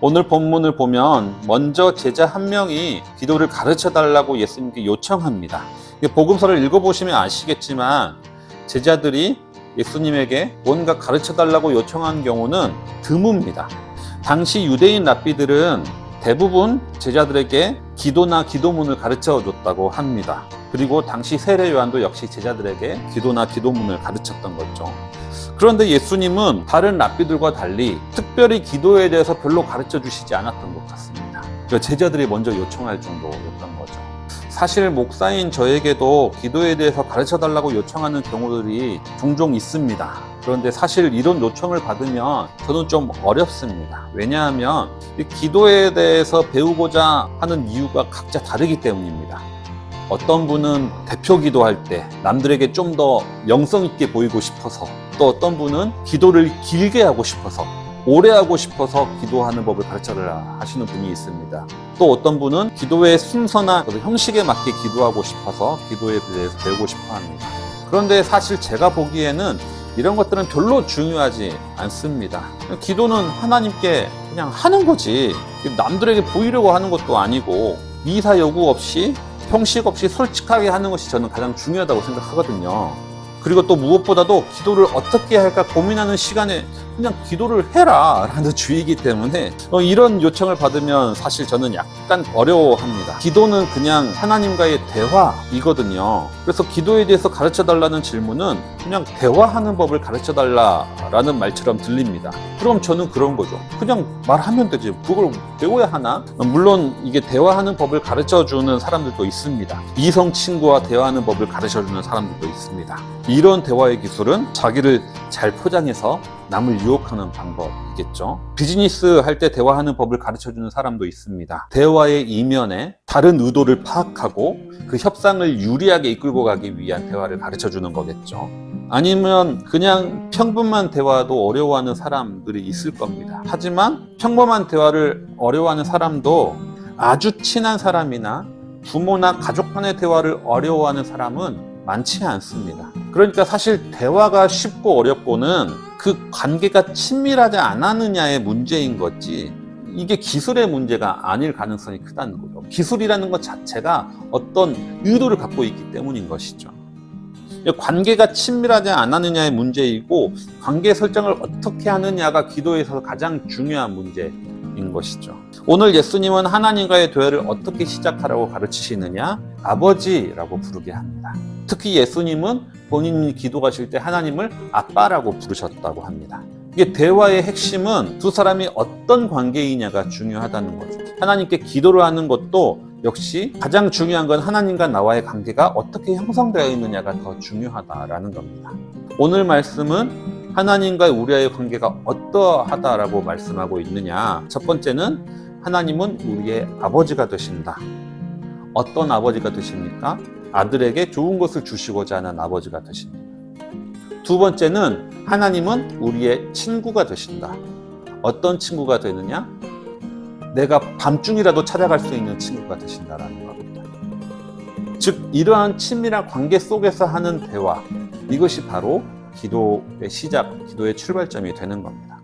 오늘 본문을 보면 먼저 제자 한 명이 기도를 가르쳐 달라고 예수님께 요청합니다. 복음서를 읽어보시면 아시겠지만 제자들이 예수님에게 뭔가 가르쳐 달라고 요청한 경우는 드뭅니다. 당시 유대인 랍비들은 대부분 제자들에게 기도나 기도문을 가르쳐 줬다고 합니다. 그리고 당시 세례 요한도 역시 제자들에게 기도나 기도문을 가르쳤던 거죠. 그런데 예수님은 다른 랍비들과 달리 특별히 기도에 대해서 별로 가르쳐 주시지 않았던 것 같습니다. 제자들이 먼저 요청할 정도였던 거죠. 사실 목사인 저에게도 기도에 대해서 가르쳐 달라고 요청하는 경우들이 종종 있습니다. 그런데 사실 이런 요청을 받으면 저는 좀 어렵습니다. 왜냐하면 이 기도에 대해서 배우고자 하는 이유가 각자 다르기 때문입니다. 어떤 분은 대표 기도할 때 남들에게 좀 더 영성 있게 보이고 싶어서, 또 어떤 분은 기도를 길게 하고 싶어서, 오래 하고 싶어서 기도하는 법을 가르쳐달라 하시는 분이 있습니다. 또 어떤 분은 기도의 순서나 형식에 맞게 기도하고 싶어서 기도에 대해서 배우고 싶어 합니다. 그런데 사실 제가 보기에는 이런 것들은 별로 중요하지 않습니다. 기도는 하나님께 그냥 하는 거지, 남들에게 보이려고 하는 것도 아니고 미사 여구 없이 형식 없이 솔직하게 하는 것이 저는 가장 중요하다고 생각하거든요. 그리고 또 무엇보다도 기도를 어떻게 할까 고민하는 시간에 그냥 기도를 해라 라는 주의이기 때문에 이런 요청을 받으면 사실 저는 약간 어려워합니다. 기도는 그냥 하나님과의 대화이거든요. 그래서 기도에 대해서 가르쳐 달라는 질문은 그냥 대화하는 법을 가르쳐 달라라는 말처럼 들립니다. 그럼 저는 그런 거죠. 그냥 말하면 되지, 그걸 배워야 하나? 물론 이게 대화하는 법을 가르쳐 주는 사람들도 있습니다. 이성 친구와 대화하는 법을 가르쳐 주는 사람들도 있습니다. 이런 대화의 기술은 자기를 잘 포장해서 남을 유혹하는 방법이겠죠. 비즈니스 할 때 대화하는 법을 가르쳐주는 사람도 있습니다. 대화의 이면에 다른 의도를 파악하고 그 협상을 유리하게 이끌고 가기 위한 대화를 가르쳐주는 거겠죠. 아니면 그냥 평범한 대화도 어려워하는 사람들이 있을 겁니다. 하지만 평범한 대화를 어려워하는 사람도 아주 친한 사람이나 부모나 가족 간의 대화를 어려워하는 사람은 많지 않습니다. 그러니까 사실 대화가 쉽고 어렵고는 그 관계가 친밀하지 않았느냐의 문제인 거지, 이게 기술의 문제가 아닐 가능성이 크다는 거죠. 기술이라는 것 자체가 어떤 의도를 갖고 있기 때문인 것이죠. 관계가 친밀하지 않았느냐의 문제이고, 관계 설정을 어떻게 하느냐가 기도에서 가장 중요한 문제인 것이죠. 오늘 예수님은 하나님과의 대화를 어떻게 시작하라고 가르치시느냐? 아버지라고 부르게 합니다. 특히 예수님은 본인이 기도하실 때 하나님을 아빠라고 부르셨다고 합니다. 이게 대화의 핵심은 두 사람이 어떤 관계이냐가 중요하다는 거죠. 하나님께 기도를 하는 것도 역시 가장 중요한 건 하나님과 나와의 관계가 어떻게 형성되어 있느냐가 더 중요하다라는 겁니다. 오늘 말씀은 하나님과 우리의 관계가 어떠하다라고 말씀하고 있느냐. 첫 번째는 하나님은 우리의 아버지가 되신다. 어떤 아버지가 되십니까? 아들에게 좋은 것을 주시고자 하는 아버지가 되십니다. 두 번째는 하나님은 우리의 친구가 되신다. 어떤 친구가 되느냐? 내가 밤중이라도 찾아갈 수 있는 친구가 되신다라는 겁니다. 즉, 이러한 친밀한 관계 속에서 하는 대화, 이것이 바로 기도의 시작, 기도의 출발점이 되는 겁니다.